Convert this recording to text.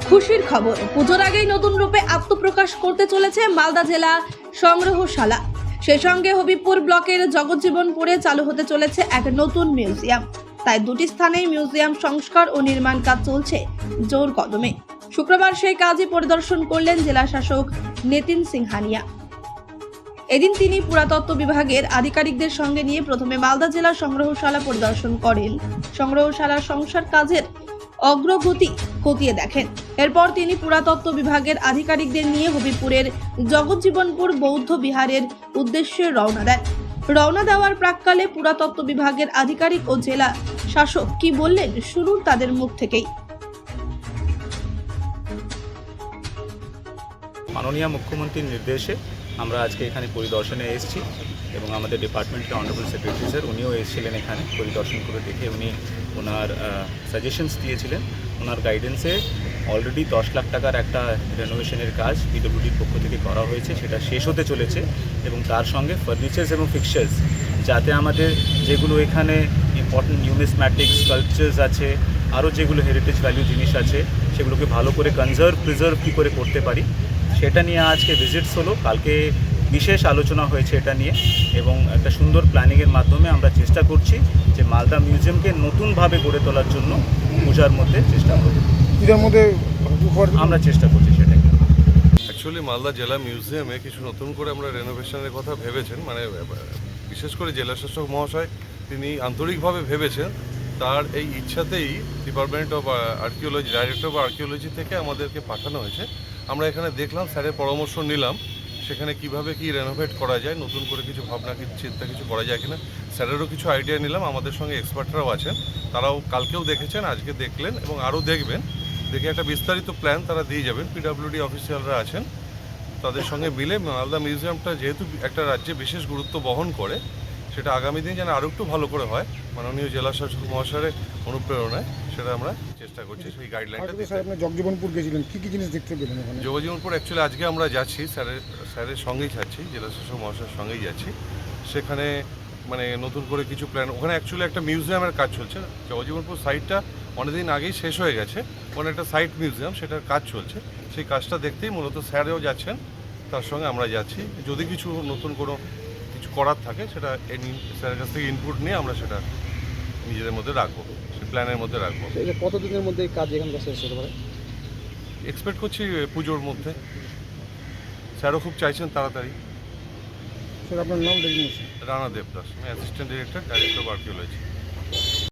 খুশির খবর, পুজোর আগেই নতুন রূপে আত্মপ্রকাশ করতে চলেছে মালদা জেলা সংগ্রহশালা। সেই সঙ্গে হবিবপুর ব্লকের জগৎজীবনপুরে চালু হতে চলেছে এক নতুন মিউজিয়াম। তাই দুটি স্থানেই মিউজিয়াম সংস্কার ও নির্মাণ কাজ চলছে জোর কদমে। শুক্রবার সেই কাজই পরিদর্শন করলেন জেলা শাসক নিতিন সিংহানিয়া। এদিন তিনি পুরাতত্ত্ব বিভাগের আধিকারিকদের সঙ্গে নিয়ে প্রথমে মালদা জেলার সংগ্রহশালা পরিদর্শন করেন। সংগ্রহশালার সংস্কার কাজের অগ্রগতি খতিয়ে দেখেন। এরপর তিনি পুরাতত্ত্ব বিভাগের আধিকারিকদের নিয়ে হবিপুরের জগৎজীবনপুর বৌদ্ধ বিহারের উদ্দেশ্যে রওনা দেন। রওনা দেওয়ার প্রাক্কালে পুরাতত্ত্ব বিভাগের আধিকারিক ও জেলা শাসক কি বললেন শুনুন তাদের মুখ থেকেই। মাননীয় মুখ্যমন্ত্রীর নির্দেশে আমরা আজকে এখানে পরিদর্শনে এসেছি এবং আমাদের ডিপার্টমেন্টের অনারেবল সেক্রেটারি স্যার উনিও এসেছিলেন এখানে পরিদর্শন করে দেখে উনি ওনার সাজেশনস দিয়েছিলেন। ওনার গাইডেন্সে অলরেডি 10 লাখ টাকার একটা রেনোভেশনের কাজ পিডব্লিউডির পক্ষ থেকে করা হয়েছে, সেটা শেষ হতে চলেছে এবং তার সঙ্গে ফার্নিচার্স এবং ফিক্সার্স, যাতে আমাদের যেগুলো এখানে ইম্পর্টেন্ট নিউমিসম্যাটিক স্কাল্পচার্স আছে, আরও যেগুলো হেরিটেজ ভ্যালু জিনিস আছে, সেগুলোকে ভালো করে প্রিজার্ভ কী করে করতে পারি সেটা নিয়ে আজকে ভিজিটস হলো। কালকে বিশেষ আলোচনা হয়েছে এটা নিয়ে এবং একটা সুন্দর প্ল্যানিংয়ের মাধ্যমে আমরা চেষ্টা করছি যে মালদা মিউজিয়ামকে নতুনভাবে গড়ে তোলার জন্য পূজার মধ্যে চেষ্টা করব। এর মধ্যে আমরা চেষ্টা করছি সেটাই। অ্যাকচুয়ালি মালদা জেলা মিউজিয়ামে কিছু নতুন করে আমরা রেনোভেশনের কথা ভেবেছেন, মানে বিশেষ করে জেলা শাসক মহাশয় তিনি আন্তরিকভাবে ভেবেছেন। তার এই ইচ্ছাতেই department of archaeology, director of archaeology থেকে আমাদেরকে পাঠানো হয়েছে। আমরা এখানে দেখলাম, স্যারের পরামর্শ নিলাম সেখানে কিভাবে কি রেনোভেট করা যায়, নতুন করে কিছু ভাবনা চিন্তা কিছু করা যায় কিনা, স্যারেরও কিছু আইডিয়া নিলাম। আমাদের সঙ্গে এক্সপার্টরাও আছেন, তারাও কালকেও দেখেছেন, আজকে দেখলেন এবং আরও দেখবেন। দেখে একটা বিস্তারিত প্ল্যান তারা দিয়ে যাবেন। পিডব্লিউডি অফিসিয়ালরা আছেন, তাদের সঙ্গে মিলে মালদা মিউজিয়ামটা যেহেতু একটা রাজ্যে বিশেষ গুরুত্ব বহন করে, সেটা আগামী দিন যেন আরও একটু ভালো করে হয়, মাননীয় জেলা শাসক মহাশয়ের অনুপ্রেরণায় সেটা আমরা চেষ্টা করছি। সেই গাইডলাইনটা জগৎজীবনপুর গেছিলেন, কী কী জিনিস দেখতে পেলেন ওখানে? জগৎজীবনপুর অ্যাকচুয়ালি আজকে আমরা যাচ্ছি, স্যারের সঙ্গেই যাচ্ছি, জেলা শাসক মহাশয়ের সঙ্গেই যাচ্ছি। সেখানে মানে নতুন করে কিছু প্ল্যান, ওখানে অ্যাকচুয়ালি একটা মিউজিয়ামের কাজ চলছে। জগৎজীবনপুর সাইটটা অনেকদিন আগেই শেষ হয়ে গেছে, ওখানে একটা সাইট মিউজিয়াম, সেটার কাজ চলছে। সেই কাজটা দেখতেই মূলত স্যারেও যাচ্ছেন, তার সঙ্গে আমরা যাচ্ছি। যদি কিছু নতুন কোনো কিছু করার থাকে সেটা স্যারের কাছ থেকে ইনপুট নিয়ে আমরা সেটা নিজেদের মধ্যে রাখবো, সেই প্ল্যানের মধ্যে রাখবো। কতদিনের মধ্যে এই কাজ এখানকার শেষ হতে পারে? এক্সপেক্ট করছি পুজোর মধ্যে। স্যারও খুব চাইছেন তাড়াতাড়ি। স্যার আপনার নাম ডেজিগনেশন? রানা দেবদাস, আমি অ্যাসিস্ট্যান্ট ডাইরেক্টর অফ আর্কিওলজি।